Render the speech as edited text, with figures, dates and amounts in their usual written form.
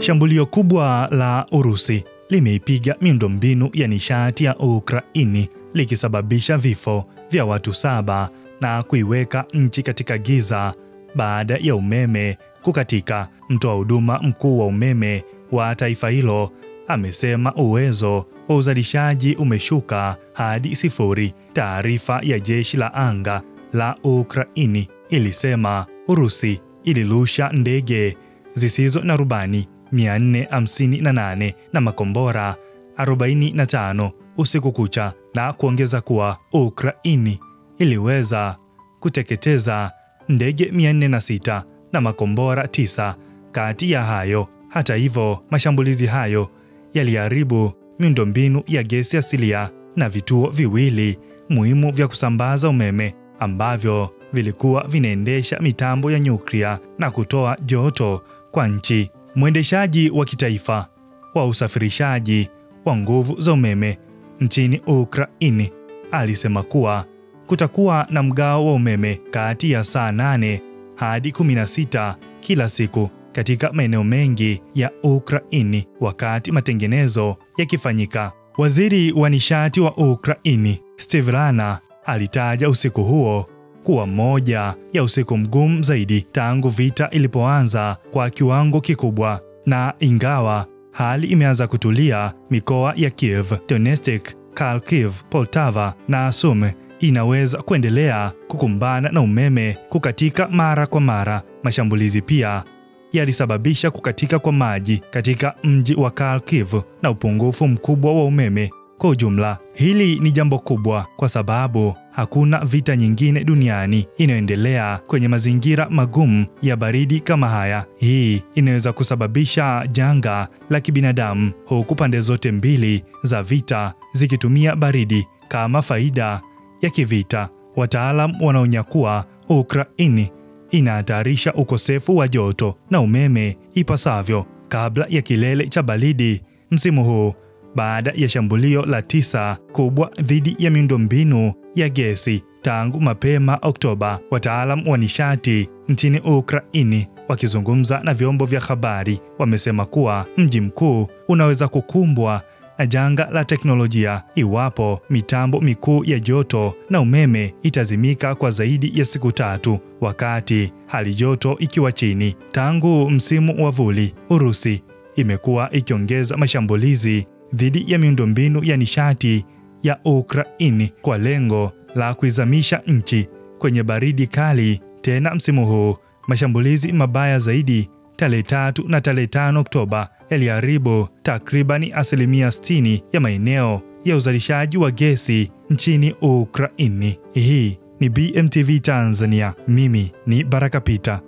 Shambulio kubwa la Urusi limeipiga miundombinu ya nishati ya Ukraini, likisababisha vifo vya watu 7 na kuiweka nchi katika giza baada ya umeme kukatika. Mtoa huduma mkuu wa umeme wa taifa hilo amesema uwezo wa uzalishaji umeshuka hadi 0. Taarifa ya jeshi la anga la Ukraini ilisema Urusi ilirusha ndege zisizo na rubani 458 na makombora 45 usiku kucha, na kuongeza kuwa Ukraini iliweza kuteketeza ndege 406 na makombora 9 kati ya hayo. Hata hivyo, mashambulizi hayo yaliharibu miundombinu ya gesi asilia na vituo viwili muhimu vya kusambaza umeme ambavyo vilikuwa vinaendesha mitambo ya nyuklia na kutoa joto kwa nchi. Mwendeshaji wa kitaifa wa usafirishaji wa nguvu za umeme nchini Ukraini alisema kuwa kutakuwa na mgao wa umeme kati ya saa 8 hadi 16 kila siku katika maeneo mengi ya Ukraini wakati matengenezo yakifanyika. Waziri wa nishati wa Ukraini, Stevlana, alitaja usiku huo kuwa moja ya usiku mgumu zaidi tangu vita ilipoanza kwa kiwango kikubwa, na ingawa hali imeanza kutulia, mikoa ya Kiev, Donetsk, Kharkiv, Poltava na Sumy inaweza kuendelea kukumbana na umeme kukatika mara kwa mara. Mashambulizi pia yalisababisha kukatika kwa maji katika mji wa Kharkiv na upungufu mkubwa wa umeme. Kwa ujumla, hili ni jambo kubwa kwa sababu hakuna vita nyingine duniani inayoendelea kwenye mazingira magumu ya baridi kama haya. Hii inaweza kusababisha janga la kibinadamu, huku pande zote mbili za vita zikitumia baridi kama faida ya kivita. Wataalamu wanaonya kuwa Ukraini inahatarisha ukosefu wa joto na umeme ipasavyo kabla ya kilele cha baridi msimu huu. Baada ya shambulio la 9 kubwa dhidi ya miundombinu ya gesi tangu mapema Oktoba, wataalamu wa nishati nchini Ukraini wakizungumza na vyombo vya habari wamesema kuwa mji mkuu unaweza kukumbwa na janga la teknolojia iwapo mitambo mikuu ya joto na umeme itazimika kwa zaidi ya siku 3 wakati hali joto ikiwa chini. Tangu msimu wa vuli, Urusi imekuwa ikiongeza mashambulizi dhidi ya miundombinu ya nishati ya Ukraini kwa lengo la kuizamisha nchi kwenye baridi kali tena msimu huu. Mashambulizi mabaya zaidi tarehe 3 na tarehe 5 Oktoba yaliharibu takribani 60% ya maeneo ya uzalishaji wa gesi nchini Ukraini. Hii ni BMTV Tanzania. Mimi ni Baraka Peter.